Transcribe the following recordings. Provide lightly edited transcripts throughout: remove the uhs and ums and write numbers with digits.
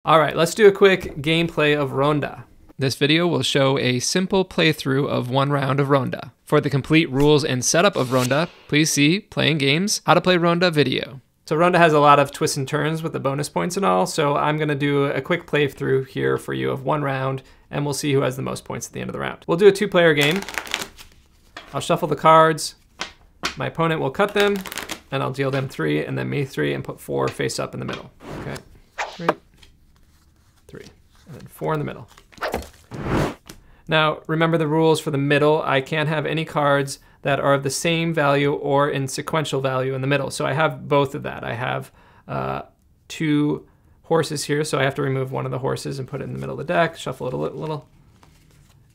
All right, let's do a quick gameplay of Ronda. This video will show a simple playthrough of one round of Ronda. For the complete rules and setup of Ronda, please see Playing Games, How to Play Ronda video. So Ronda has a lot of twists and turns with the bonus points and all, so I'm gonna do a quick playthrough here for you of one round, and we'll see who has the most points at the end of the round. We'll do a two-player game. I'll shuffle the cards, my opponent will cut them, and I'll deal them 3, and then me 3, and put 4 face up in the middle. Okay, 3, and then 4 in the middle. Now, remember the rules for the middle. I can't have any cards that are of the same value or in sequential value in the middle. So I have both of that. I have 2 horses here, so I have to remove one of the horses and put it in the middle of the deck, shuffle it a little.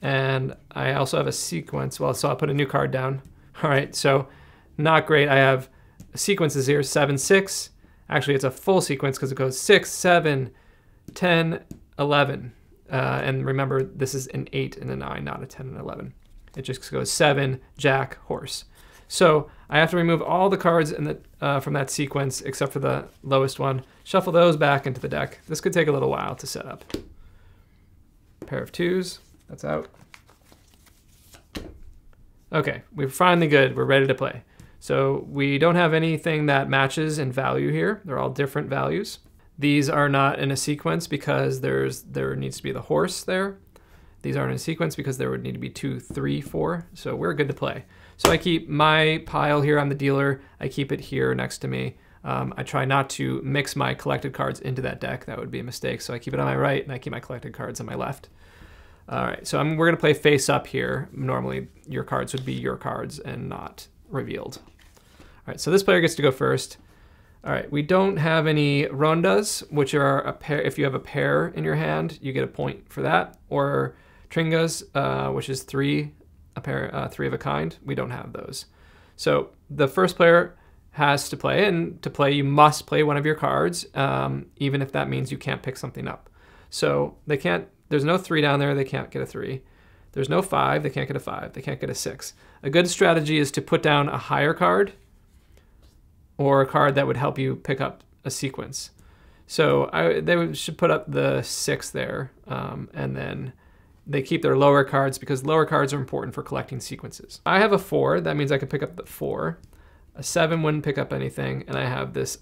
And I also have a sequence. Well, so I'll put a new card down. All right, so not great. I have sequences here, 7, 6. Actually, it's a full sequence because it goes 6, 7, 10, 11. And remember, this is an 8 and a 9, not a 10 and 11. It just goes 7, jack, horse. So I have to remove all the cards in the, from that sequence except for the lowest one. Shuffle those back into the deck. This could take a little while to set up. Pair of 2s, that's out. Okay, we're finally good. We're ready to play. So we don't have anything that matches in value here. They're all different values. These are not in a sequence because there needs to be the horse there. These aren't in a sequence because there would need to be 2, 3, 4. So we're good to play. So I keep my pile here. I'm the dealer. I keep it here next to me. I try not to mix my collected cards into that deck. That would be a mistake. So I keep it on my right and I keep my collected cards on my left. All right, so we're gonna play face up here. Normally your cards would be your cards and not revealed. All right, so this player gets to go first. All right, we don't have any rondas, which are a pair. If you have a pair in your hand, you get a point for that. Or tringas, which is 3, a pair, 3 of a kind. We don't have those. So the first player has to play, and to play, you must play one of your cards, even if that means you can't pick something up. So they can't. There's no 3 down there. They can't get a 3. There's no 5. They can't get a 5. They can't get a 6. A good strategy is to put down a higher card, or a card that would help you pick up a sequence. So they should put up the 6 there, and then they keep their lower cards because lower cards are important for collecting sequences. I have a 4, that means I could pick up the 4. A 7 wouldn't pick up anything, and I have this,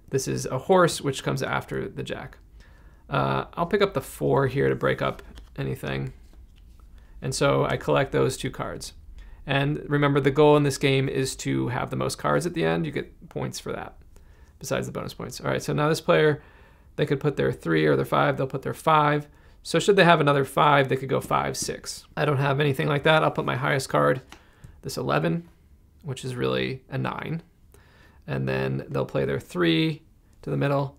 this is a horse, which comes after the jack. I'll pick up the 4 here to break up anything. And so I collect those 2 cards. And remember, the goal in this game is to have the most cards at the end. You get points for that, besides the bonus points. All right, so now this player, they could put their 3 or their 5. They'll put their 5. So should they have another 5, they could go 5, 6. I don't have anything like that. I'll put my highest card, this 11, which is really a 9. And then they'll play their 3 to the middle.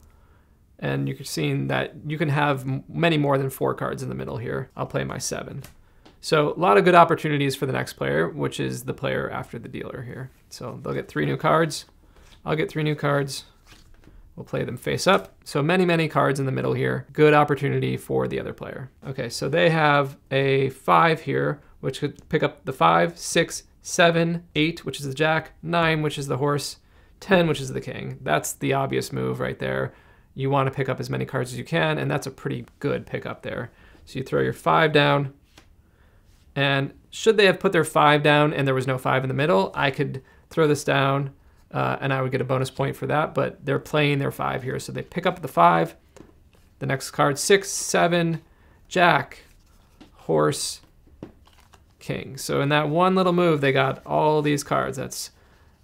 And you can see that you can have many more than 4 cards in the middle here. I'll play my 7. So a lot of good opportunities for the next player, which is the player after the dealer here. So they'll get 3 new cards. I'll get 3 new cards. We'll play them face up. So many cards in the middle here. Good opportunity for the other player. Okay, so they have a 5 here, which could pick up the 5, 6, 7, 8, which is the jack, 9, which is the horse, 10, which is the king. That's the obvious move right there. You want to pick up as many cards as you can, and that's a pretty good pickup there. So you throw your 5 down. And should they have put their 5 down and there was no 5 in the middle, I could throw this down and I would get a bonus point for that, but they're playing their 5 here. So they pick up the 5, the next card, 6, 7, jack, horse, king. So in that one little move, they got all these cards. That's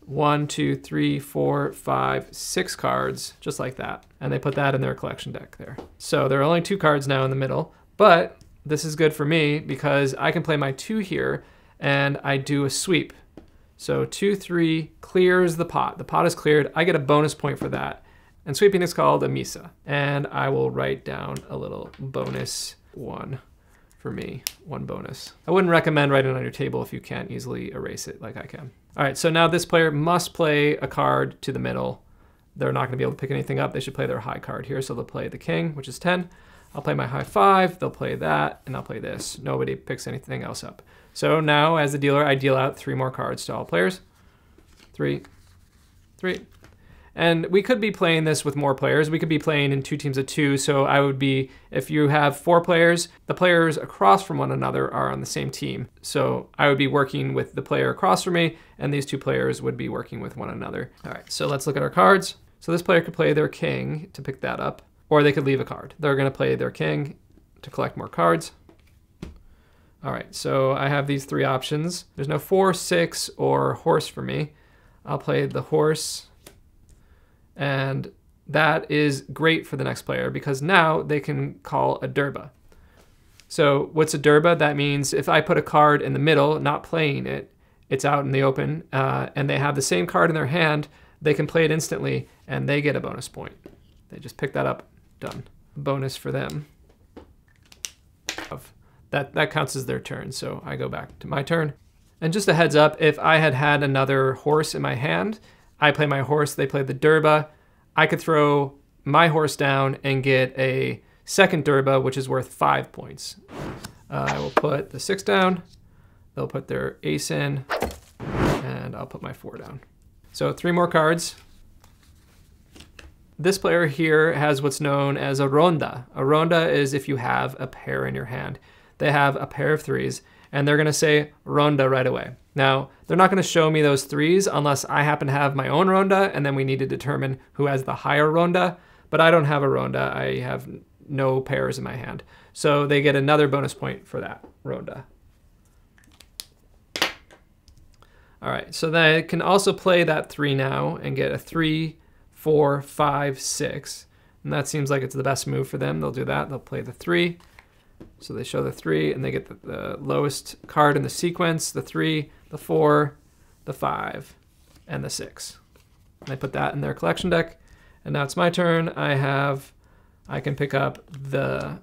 1, 2, 3, 4, 5, 6 cards, just like that. And they put that in their collection deck there. So there are only 2 cards now in the middle, but this is good for me because I can play my 2 here and I do a sweep. So 2, 3 clears the pot. The pot is cleared. I get a bonus point for that. And sweeping is called a misa. And I will write down a little bonus 1 for me, 1 bonus. I wouldn't recommend writing it on your table if you can't easily erase it like I can. All right, so now this player must play a card to the middle. They're not gonna be able to pick anything up. They should play their high card here. So they'll play the king, which is 10. I'll play my high 5, they'll play that, and I'll play this. Nobody picks anything else up. So now, as the dealer, I deal out 3 more cards to all players. 3, 3. And we could be playing this with more players. We could be playing in 2 teams of 2. So I would be, if you have 4 players, the players across from one another are on the same team. So I would be working with the player across from me, and these 2 players would be working with one another. All right, so let's look at our cards. So this player could play their king to pick that up, or they could leave a card. They're gonna play their king to collect more cards. All right, so I have these 3 options. There's no 4, 6, or horse for me. I'll play the horse, and that is great for the next player because now they can call a derba. So what's a derba? That means if I put a card in the middle, not playing it, it's out in the open, and they have the same card in their hand, they can play it instantly, and they get a bonus point. They just pick that up, done. Bonus for them. That counts as their turn, so I go back to my turn. And just a heads up, if I had had another horse in my hand, I play my horse, they play the derba, I could throw my horse down and get a second derba, which is worth 5 points. I will put the 6 down, they'll put their ace in, and I'll put my 4 down. So 3 more cards. This player here has what's known as a ronda. A ronda is if you have a pair in your hand. They have a pair of 3s, and they're gonna say ronda right away. Now, they're not gonna show me those 3s unless I happen to have my own ronda, and then we need to determine who has the higher ronda, but I don't have a ronda. I have no pairs in my hand. So they get another bonus point for that ronda. All right, so they can also play that 3 now and get a 3, 4, 5, 6. And that seems like it's the best move for them. They'll do that, they'll play the 3. So they show the 3 and they get the lowest card in the sequence, the 3, the 4, the 5, and the 6. And they put that in their collection deck. And now it's my turn. I can pick up the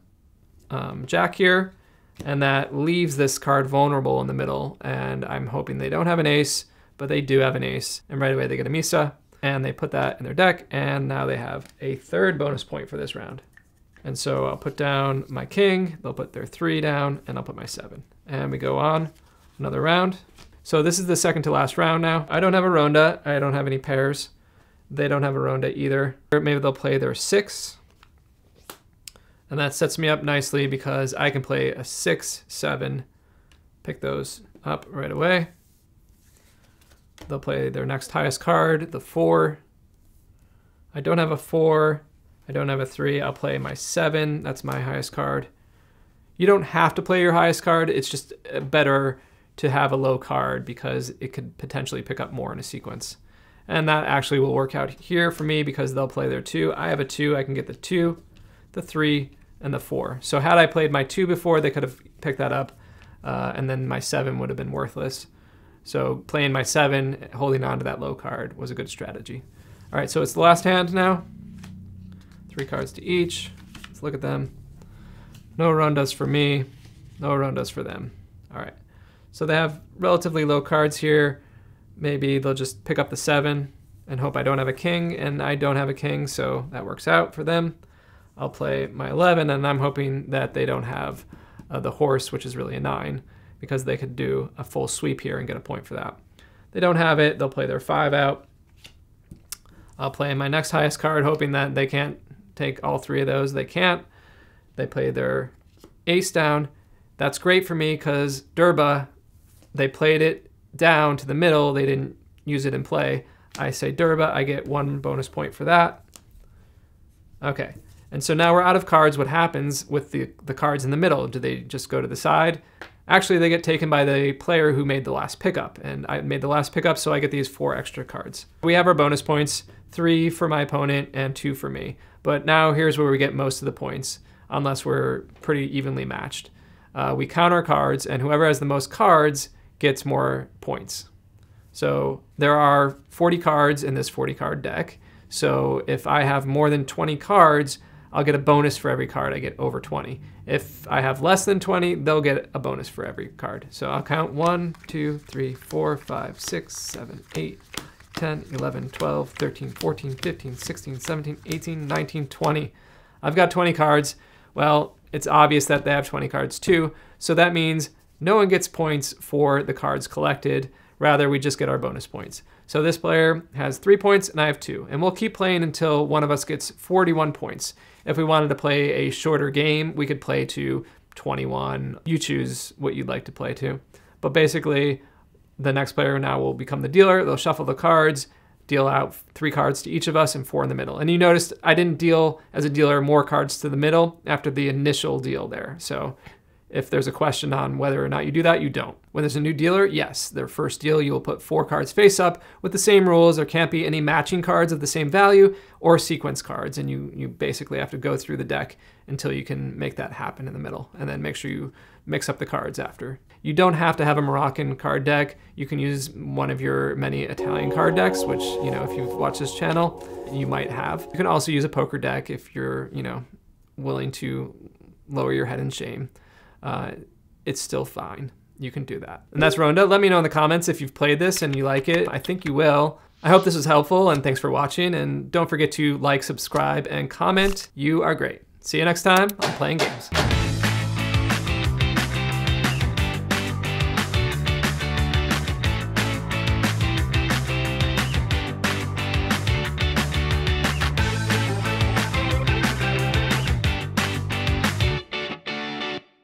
jack here, and that leaves this card vulnerable in the middle. And I'm hoping they don't have an ace, but they do have an ace. And right away they get a misa, and they put that in their deck. And now they have a 3rd bonus point for this round. And so I'll put down my king, they'll put their 3 down, and I'll put my 7. And we go on another round. So this is the second to last round now. I don't have a ronda, I don't have any pairs. They don't have a ronda either. Or maybe they'll play their 6. And that sets me up nicely because I can play a 6, 7, pick those up right away. They'll play their next highest card, the 4. I don't have a 4. I don't have a 3. I'll play my 7. That's my highest card. You don't have to play your highest card. It's just better to have a low card because it could potentially pick up more in a sequence. And that actually will work out here for me because they'll play their 2. I have a 2. I can get the 2, the 3, and the 4. So had I played my 2 before, they could have picked that up, and then my 7 would have been worthless. So playing my 7, holding on to that low card was a good strategy. All right, so it's the last hand now. 3 cards to each. Let's look at them. No rondas for me, no rondas for them. All right, so they have relatively low cards here. Maybe they'll just pick up the 7 and hope I don't have a king, and I don't have a king, so that works out for them. I'll play my 11, and I'm hoping that they don't have the horse, which is really a 9, because they could do a full sweep here and get a point for that. They don't have it, they'll play their 5 out. I'll play my next highest card, hoping that they can't take all 3 of those. They can't. They play their ace down. That's great for me because derba, they played it down to the middle. They didn't use it in play. I say derba, I get 1 bonus point for that. Okay, and so now we're out of cards. What happens with the cards in the middle? Do they just go to the side? Actually, they get taken by the player who made the last pickup, and I made the last pickup, so I get these 4 extra cards. We have our bonus points, 3 for my opponent and 2 for me. But now here's where we get most of the points, unless we're pretty evenly matched. We count our cards, and whoever has the most cards gets more points. So there are 40 cards in this 40 card deck. So if I have more than 20 cards, I'll get a bonus for every card I get over 20. If I have less than 20, they'll get a bonus for every card. So I'll count 1, 2, 3, 4, 5, 6, 7, 8, 10, 11, 12, 13, 14, 15, 16, 17, 18, 19, 20. I've got 20 cards. Well, it's obvious that they have 20 cards too. So that means no one gets points for the cards collected. Rather, we just get our bonus points. So this player has 3 points and I have 2. And we'll keep playing until one of us gets 41 points. If we wanted to play a shorter game, we could play to 21. You choose what you'd like to play to. But basically, the next player now will become the dealer. They'll shuffle the cards, deal out 3 cards to each of us and 4 in the middle. And you noticed I didn't deal, as a dealer, more cards to the middle after the initial deal there. So if there's a question on whether or not you do that, you don't. When there's a new dealer, yes, their first deal, you will put 4 cards face up with the same rules. There can't be any matching cards of the same value or sequence cards. And you basically have to go through the deck until you can make that happen in the middle. And then make sure you mix up the cards after. You don't have to have a Moroccan card deck. You can use one of your many Italian card decks, which, you know, if you've watched this channel, you might have. You can also use a poker deck if you're, you know, willing to lower your head in shame. It's still fine. You can do that. And that's Ronda. Let me know in the comments if you've played this and you like it. I think you will. I hope this was helpful, and thanks for watching. And don't forget to like, subscribe, and comment. You are great. See you next time on Playing Games.